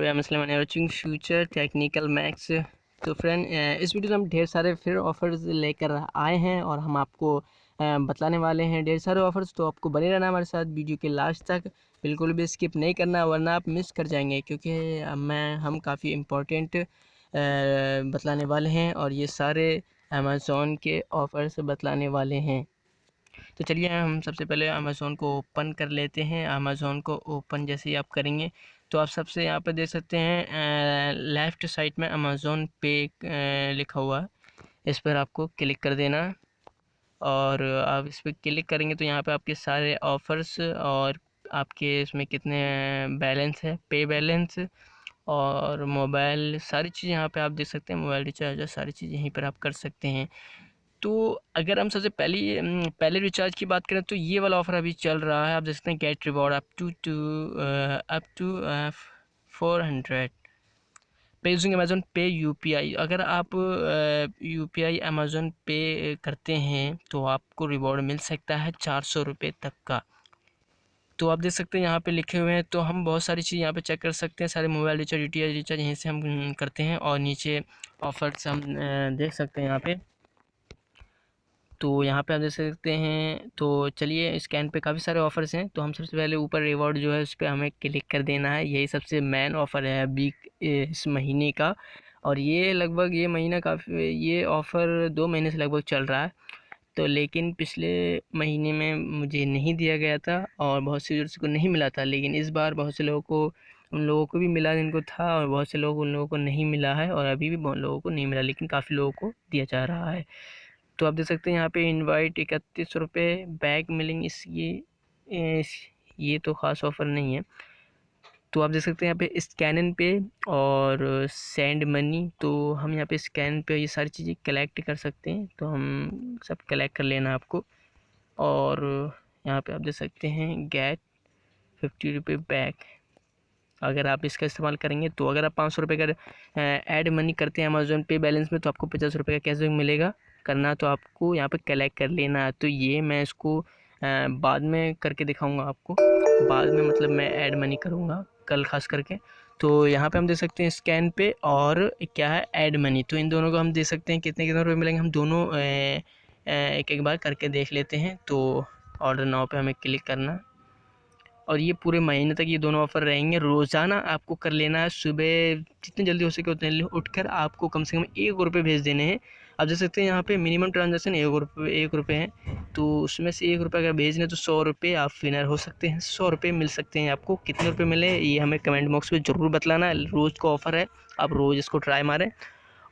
Watching future technical max. तो friend, इस video में हम ढेर सारे फिर ऑफर्स लेकर आए हैं और हम आपको बतलाने वाले हैं ढेर सारे ऑफर्स। तो आपको बने रहना हमारे साथ वीडियो के लास्ट तक, बिल्कुल भी स्किप नहीं करना वरना आप मिस कर जाएंगे, क्योंकि हम काफ़ी इम्पोर्टेंट बतलाने वाले हैं और ये सारे अमेज़ॉन के ऑफर्स बतलाने वाले हैं। तो चलिए हम सबसे पहले अमेज़ॉन को ओपन कर लेते हैं। अमेज़ॉन को ओपन जैसे ही आप करेंगे तो आप सबसे यहाँ पर देख सकते हैं लेफ़्ट साइड में अमेज़ॉन पे लिखा हुआ है, इस पर आपको क्लिक कर देना है। और आप इस पर क्लिक करेंगे तो यहाँ पे आपके सारे ऑफ़र्स और आपके इसमें कितने बैलेंस है, पे बैलेंस और मोबाइल, सारी चीज़ यहाँ पे आप देख सकते हैं। मोबाइल रिचार्ज सारी चीज़ यहीं पर आप कर सकते हैं। तो अगर हम सबसे पहले रिचार्ज की बात करें तो ये वाला ऑफ़र अभी चल रहा है। आप देख सकते हैं गेट रिवॉर्ड अप टू 400 पे यूजिंग अमेज़ॉन पे यूपीआई। अगर आप यूपीआई अमेज़ॉन पे करते हैं तो आपको रिवॉर्ड मिल सकता है 400 रुपये तक का। तो आप देख सकते हैं यहाँ पे लिखे हुए हैं। तो हम बहुत सारी चीज़ यहाँ पे चेक कर सकते हैं, सारे मोबाइल रिचार्ज, डीटीएच रिचार्ज यहीं से हम करते हैं। और नीचे ऑफर्स हम देख सकते हैं यहाँ पे। तो यहाँ पे आप देख सकते हैं। तो चलिए, स्कैन पे काफ़ी सारे ऑफ़र्स हैं। तो हम सबसे पहले ऊपर रिवॉर्ड जो है उस पर हमें क्लिक कर देना है। यही सबसे मेन ऑफ़र है अभी इस महीने का। और ये लगभग ये महीना काफ़ी, ये ऑफ़र 2 महीने से लगभग चल रहा है। तो लेकिन पिछले महीने में मुझे नहीं दिया गया था और बहुत से यूज़र्स को नहीं मिला था, लेकिन इस बार बहुत से लोगों को, उन लोगों को भी मिला जिनको था, और बहुत से लोग उन लोगों को नहीं मिला है। और अभी भी बहुत लोगों को नहीं मिला, लेकिन काफ़ी लोगों को दिया जा रहा है। तो आप देख सकते हैं यहाँ पे इनवाइट 31 रुपये, बैग मिलेंगे ये तो ख़ास ऑफ़र नहीं है। तो आप देख सकते हैं यहाँ पे स्कैन इन पे और सेंड मनी। तो हम यहाँ पे स्कैन पे ये सारी चीज़ें कलेक्ट कर सकते हैं, तो हम सब कलेक्ट कर लेना आपको। और यहाँ पे आप देख सकते हैं गेट 50 रुपये बैक। अगर आप इसका इस्तेमाल करेंगे तो अगर आप 500 रुपये का ऐड मनी करते हैं अमेज़ॉन पे बैलेंस में, तो आपको 50 रुपये का कैशबैक मिलेगा। करना तो आपको यहाँ पे कलेक्ट कर लेना है। तो ये मैं इसको बाद में करके दिखाऊंगा आपको, बाद में मतलब मैं ऐड मनी करूँगा कल खास करके। तो यहाँ पे हम देख सकते हैं स्कैन पे और क्या है ऐड मनी। तो इन दोनों को हम देख सकते हैं कितने कितने रुपये मिलेंगे। हम दोनों एक एक बार करके देख लेते हैं। तो ऑर्डर नाउ पे हमें क्लिक करना, और ये पूरे महीने तक ये दोनों ऑफ़र रहेंगे। रोज़ाना आपको कर लेना है, सुबह जितनी जल्दी हो सके उतने जल्दी उठकर आपको कम से कम 1 रुपये भेज देने हैं। आप देख सकते हैं यहाँ पे मिनिमम ट्रांजैक्शन 1 रुपये है। तो उसमें से 1 रुपये अगर भेजने तो 100 रुपये आप विनर हो सकते हैं। 100 रुपये मिल सकते हैं आपको। कितने रुपये मिले ये हमें कमेंट बॉक्स में ज़रूर बतलाना है। रोज़ का ऑफ़र है, आप रोज़ इसको ट्राई मारें।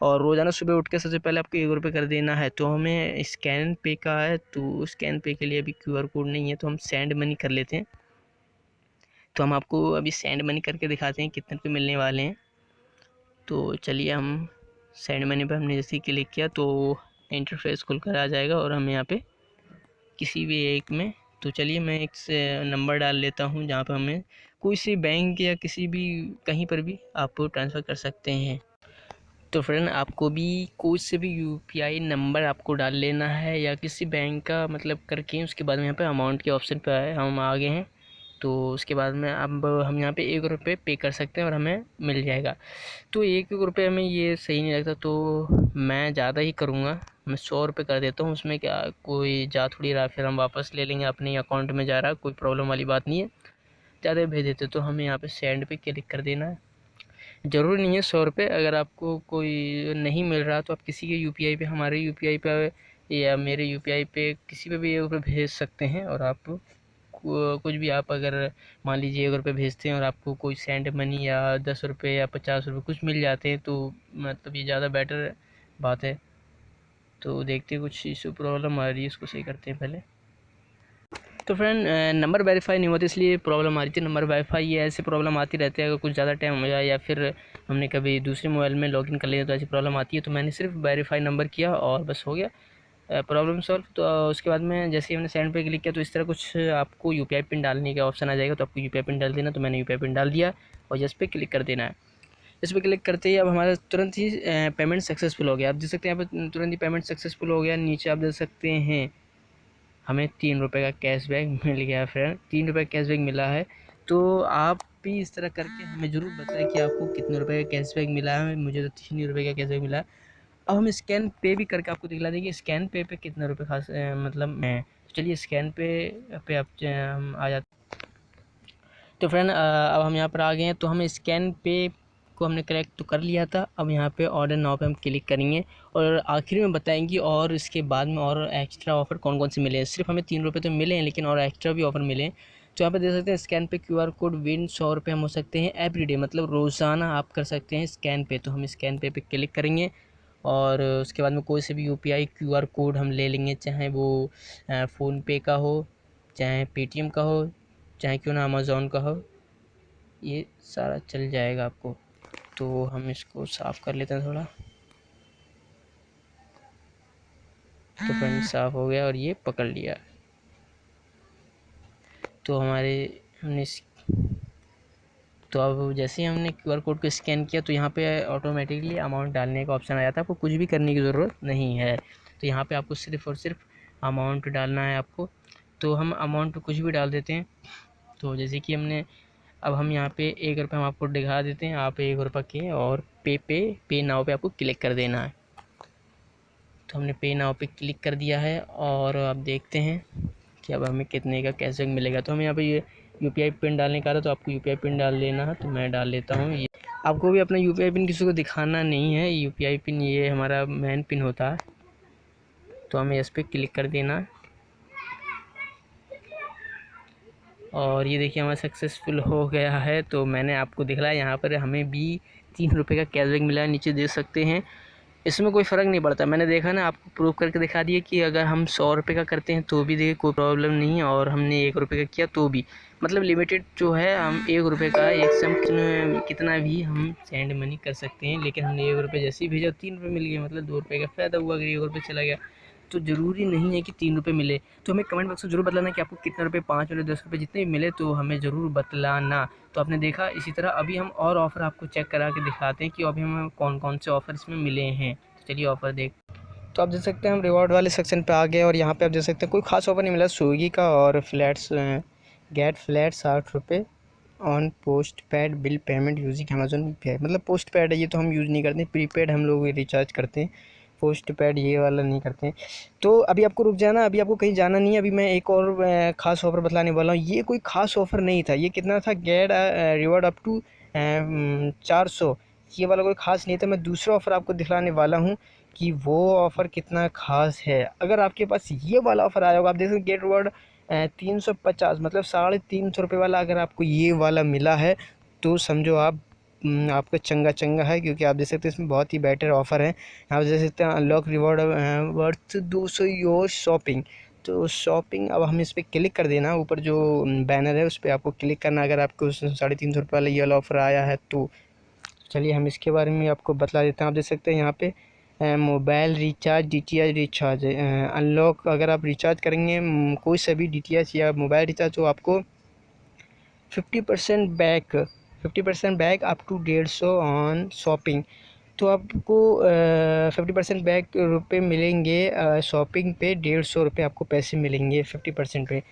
और रोज़ाना सुबह उठ के सबसे पहले आपको 1 रुपये कर देना है। तो हमें स्कैन पे का है, तो स्कैन पे के लिए अभी QR कोड नहीं है, तो हम सेंड मनी कर लेते हैं। तो हम आपको अभी सेंड मनी करके दिखाते हैं कितने रुपये मिलने वाले हैं। तो चलिए, हम सेंड मनी पर हमने जैसे ही क्लिक किया तो इंटरफेस खुल कर आ जाएगा और हम यहाँ पे किसी भी एक में, तो चलिए मैं एक से नंबर डाल लेता हूँ जहाँ पर हमें कोई सी बैंक या किसी भी कहीं पर भी आप ट्रांसफ़र कर सकते हैं। तो फ्रेंड, आपको भी कोई से भी UPI नंबर आपको डाल लेना है या किसी बैंक का मतलब करके, उसके बाद में यहाँ पे अमाउंट के ऑप्शन पे हम आ गए हैं। तो उसके बाद में अब हम यहाँ पे 1 रुपये पे कर सकते हैं और हमें मिल जाएगा। तो 1 रुपये हमें ये सही नहीं लगता, तो मैं ज़्यादा ही करूँगा, मैं 100 रुपये कर देता हूँ। उसमें क्या कोई जा थोड़ी रहा, फिर हम वापस ले लेंगे, अपने अकाउंट में जा रहा, कोई प्रॉब्लम वाली बात नहीं है। ज़्यादा भेज देते तो हमें यहाँ पे सेंड पे क्लिक कर देना है। ज़रूरी नहीं है 100 रुपये, अगर आपको कोई नहीं मिल रहा तो आप किसी के UPI पे, हमारे UPI पे या मेरे UPI पे किसी पे भी 1 रुपये भेज सकते हैं। और आप कुछ भी, आप अगर मान लीजिए 1 रुपये भेजते हैं और आपको कोई सेंड मनी या 10 रुपये या 50 रुपये कुछ मिल जाते हैं, तो मतलब ये ज़्यादा बेटर बात है। तो देखते हैं, कुछ इशू प्रॉब्लम आ रही है, इसको सही करते हैं पहले। तो फ्रेंड, नंबर वेरीफाई नहीं होता इसलिए प्रॉब्लम आ रही थी। नंबर वेरीफाई ये ऐसे प्रॉब्लम आती रहती है, अगर कुछ ज़्यादा टाइम हो जाए या फिर हमने कभी दूसरे मोबाइल में लॉगिन कर लिया तो ऐसी प्रॉब्लम आती है। तो मैंने सिर्फ वेरीफाई नंबर किया और बस हो गया प्रॉब्लम सॉल्व। तो उसके बाद में जैसे ही हमने सेंड पे क्लिक किया तो इस तरह कुछ आपको UPI पिन डालने का ऑप्शन आ जाएगा। तो आपको UPI पिन डाल देना, तो मैंने UPI पिन डाल दिया और जस्ट पे क्लिक कर देना है। इस पर क्लिक करते ही अब हमारा तुरंत ही पेमेंट सक्सेसफुल हो गया। आप देख सकते हैं यहाँ पर तुरंत ही पेमेंट सक्सेसफुल हो गया। नीचे आप देख सकते हैं हमें 3 रुपये का कैशबैक मिल गया फ्रेंड, 3 रुपये कैशबैक मिला है। तो आप भी इस तरह करके हमें ज़रूर बताएं कि आपको कितने रुपए का कैशबैक मिला है। मुझे तो 3 रुपये का कैशबैक मिला। अब हम स्कैन पे भी करके आपको दिखला देंगे स्कैन पे कितने रुपये खास मतलब है। चलिए स्कैन पे आप हम आ जाते। तो फ्रेंड अब हम यहाँ पर आ गए हैं। तो हम स्कैन पे को हमने करेक्ट तो कर लिया था। अब यहाँ पे ऑर्डर नाउ पे हम क्लिक करेंगे और आखिर में बताएंगे और इसके बाद में और एक्स्ट्रा ऑफ़र कौन कौन से मिले हैं। सिर्फ हमें 3 रुपये तो मिले हैं, लेकिन और एक्स्ट्रा भी ऑफ़र मिले हैं। तो यहाँ पे देख सकते हैं स्कैन पे QR कोड विन 100 रुपये हम हो सकते हैं एवरीडे, मतलब रोज़ाना आप कर सकते हैं स्कैन पे। तो हम स्कैन पे क्लिक करेंगे और उसके बाद में कोई से भी UPI QR कोड हम ले लेंगे, चाहे वो फ़ोनपे का हो, चाहे पेटीएम का हो, चाहे क्यों ना अमेज़ॉन का हो, ये सारा चल जाएगा आपको। तो हम इसको साफ़ कर लेते हैं थोड़ा। तो फ्रेंड साफ़ हो गया और ये पकड़ लिया। तो हमने तो अब जैसे ही हमने QR कोड को स्कैन किया तो यहाँ पे ऑटोमेटिकली अमाउंट डालने का ऑप्शन आ जाता है। आपको कुछ भी करने की ज़रूरत नहीं है। तो यहाँ पे आपको सिर्फ़ और सिर्फ अमाउंट डालना है आपको। तो हम अमाउंट पे कुछ भी डाल देते हैं। तो जैसे कि अब हम यहाँ पे 1 रुपये हम आपको दिखा देते हैं। आप 1 रुपये के और पे नाउ पे आपको क्लिक कर देना है। तो हमने पे नाउ पे क्लिक कर दिया है और अब देखते हैं कि अब हमें कितने का कैशबैक मिलेगा। तो हमें यहाँ पे ये UPI पिन डालने का रहा, तो आपको UPI पिन डाल लेना है। तो मैं डाल लेता हूँ। ये आपको भी अपना UPI पिन किसी को दिखाना नहीं है। UPI पिन ये हमारा मेन पिन होता है। तो हमें इस पर क्लिक कर देना और ये देखिए हमारा सक्सेसफुल हो गया है। तो मैंने आपको दिखलाया यहाँ पर हमें भी 3 रुपये का कैशबैक मिला है। नीचे देख सकते हैं, इसमें कोई फ़र्क नहीं पड़ता। मैंने देखा ना, आपको प्रूव करके दिखा दिया कि अगर हम 100 रुपये का करते हैं तो भी देखिए कोई प्रॉब्लम नहीं है, और हमने 1 रुपये का किया तो भी, मतलब लिमिटेड जो है, हम 1 रुपये का एक सम कितना भी हम सेंड मनी कर सकते हैं। लेकिन हमने 1 रुपये जैसे ही भेजा 3 रुपये मिल गए, मतलब 2 रुपये का फ़ायदा हुआ। अगर 1 रुपये चला गया तो ज़रूरी नहीं है कि 3 रुपये मिले। तो हमें कमेंट बॉक्स में ज़रूर बताना कि आपको कितने रुपये, 5 मिले, 10 रुपये, जितने भी मिले तो हमें ज़रूर बतलाना। तो आपने देखा, इसी तरह अभी हम और ऑफ़र आपको चेक करा के दिखाते हैं कि अभी हमें कौन कौन से ऑफ़र इसमें मिले हैं। तो चलिए ऑफ़र देख। तो आप देख सकते हैं हम रिवॉर्ड वाले सेक्शन पे आ गए और यहाँ पे आप देख सकते हैं कोई खास ऑफ़र नहीं मिला स्विगी का, और गेट फ्लैट 60 रुपये on post paid bill payment using Amazon पे। मतलब पोस्ट पेड है ये, तो हम यूज़ नहीं करते, प्रीपेड हम लोग रिचार्ज करते हैं, पोस्ट पेड ये वाला नहीं करते हैं। तो अभी आपको रुक जाना, अभी आपको कहीं जाना नहीं है। अभी मैं एक और ख़ास ऑफ़र बतलाने वाला हूँ। ये कोई ख़ास ऑफ़र नहीं था। ये कितना था, गेट रिवॉर्ड अप टू 400, ये वाला कोई ख़ास नहीं था। मैं दूसरा ऑफ़र आपको दिखलाने वाला हूँ कि वो ऑफ़र कितना ख़ास है। अगर आपके पास ये वाला ऑफ़र आया होगा, आप देख सकते गेट रिवॉर्ड 350, मतलब 350 रुपये वाला, अगर आपको ये वाला मिला है तो समझो आप आपका चंगा चंगा है, क्योंकि आप देख सकते हैं इसमें बहुत ही बेटर ऑफ़र है। आप देख सकते हैं unlock reward worth 200 your shopping. तो शॉपिंग, अब हम इस पर क्लिक कर देना, ऊपर जो बैनर है उस पर आपको क्लिक करना अगर आपको 350 रुपये वाला ये वाला ऑफ़र आया है तो। चलिए हम इसके बारे में आपको बता देते हैं। आप देख सकते हैं यहाँ पे mobile recharge, DTH recharge unlock. अगर आप रिचार्ज करेंगे कोई सा भी DTH या मोबाइल रिचार्ज, तो आपको 50% back up to 150 on shopping. तो आपको 50% बैक रुपये मिलेंगे शॉपिंग पे, 150 रुपये आपको पैसे मिलेंगे 50% पे।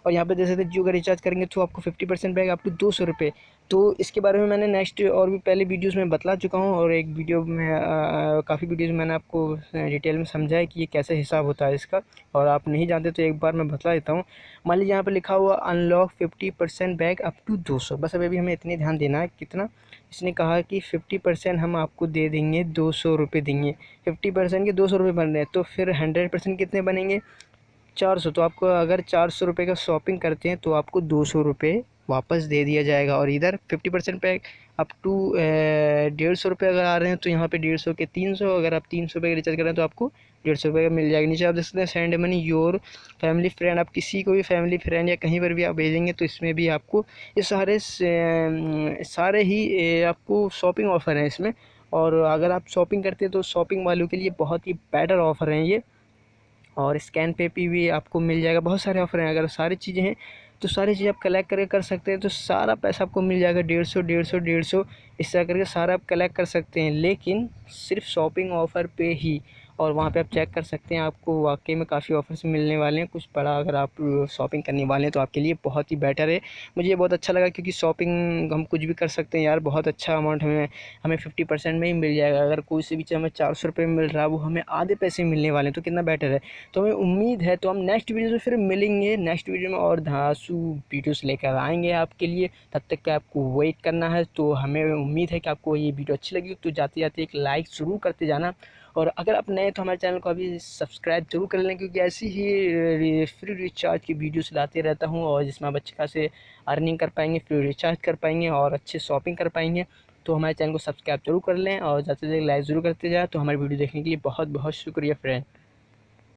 और यहाँ पे जैसे जियो का रिचार्ज करेंगे तो आपको 50% बैक आप टू 200 रुपये। तो इसके बारे में मैंने नेक्स्ट और भी पहले वीडियोस में बतला चुका हूँ, और एक वीडियो में काफ़ी वीडियोस में मैंने आपको डिटेल में समझाया कि ये कैसे हिसाब होता है इसका, और आप नहीं जानते तो एक बार मैं बतला देता हूँ। मान लीजिए यहाँ पे लिखा हुआ अनलॉक 50% बैक अप टू 200, बस अभी हमें इतने ध्यान देना है। कितना इसने कहा कि 50% हम आपको दे देंगे, 200 रुपये देंगे। 50% के 200 रुपये बन रहे हैं, तो फिर 100% कितने बनेंगे, 400। तो आपको अगर 400 रुपये का शॉपिंग करते हैं तो आपको 200 रुपये वापस दे दिया जाएगा। और इधर 50% पे अप टू 150 रुपये अगर आ रहे हैं तो यहाँ पे 150 के 300, अगर आप 300 रुपये का रिचार्ज कर रहे हैं तो आपको 150 रुपये का मिल जाएगा। नीचे आप देख सकते हैं send money your family friend, आप किसी को भी फैमिली फ्रेंड या कहीं पर भी आप भेजेंगे तो इसमें भी आपको ये सारे ही आपको शॉपिंग ऑफ़र हैं इसमें। और अगर आप शॉपिंग करते हैं तो शॉपिंग वालों के लिए बहुत ही बेटर ऑफ़र हैं ये। और स्कैन पे भी आपको मिल जाएगा, बहुत सारे ऑफ़र हैं। अगर सारी चीज़ें हैं तो सारी चीज़ आप कलेक्ट करके कर सकते हैं, तो सारा पैसा आपको मिल जाएगा, 150 इस तरह करके सारा आप कलेक्ट कर सकते हैं, लेकिन सिर्फ शॉपिंग ऑफ़र पे ही। और वहाँ पे आप चेक कर सकते हैं, आपको वाकई में काफ़ी ऑफर्स मिलने वाले हैं। कुछ बड़ा अगर आप शॉपिंग करने वाले हैं तो आपके लिए बहुत ही बेटर है। मुझे ये बहुत अच्छा लगा क्योंकि शॉपिंग हम कुछ भी कर सकते हैं यार, बहुत अच्छा अमाउंट हमें हमें 50% में ही मिल जाएगा। अगर कोई सी भी चीज़ हमें 400 रुपये में मिल रहा है, वो हमें आधे पैसे मिलने वाले हैं, तो कितना बेटर है। तो हमें उम्मीद है, तो हम नेक्स्ट वीडियो में फिर मिलेंगे, नेक्स्ट वीडियो में और धांसू वीडियोस लेकर आएंगे आपके लिए। तब तक के आपको वेट करना है। तो हमें उम्मीद है कि आपको ये वीडियो अच्छी लगी, तो जाते जाते एक लाइक ज़रूर करते जाना। और अगर आप नए तो हमारे चैनल को अभी सब्सक्राइब जरूर कर लें, क्योंकि ऐसी ही फ्री रिचार्ज की वीडियोस लाते रहता हूँ, और जिसमें आप अच्छे खासे अर्निंग कर पाएंगे, फ्री रिचार्ज कर पाएंगे और अच्छे शॉपिंग कर पाएंगे। तो हमारे चैनल को सब्सक्राइब जरूर कर लें और ज़्यादा से ज़्यादा लाइक ज़रूर करते जाएँ। तो हमारी वीडियो देखने के लिए बहुत बहुत शुक्रिया फ्रेंड।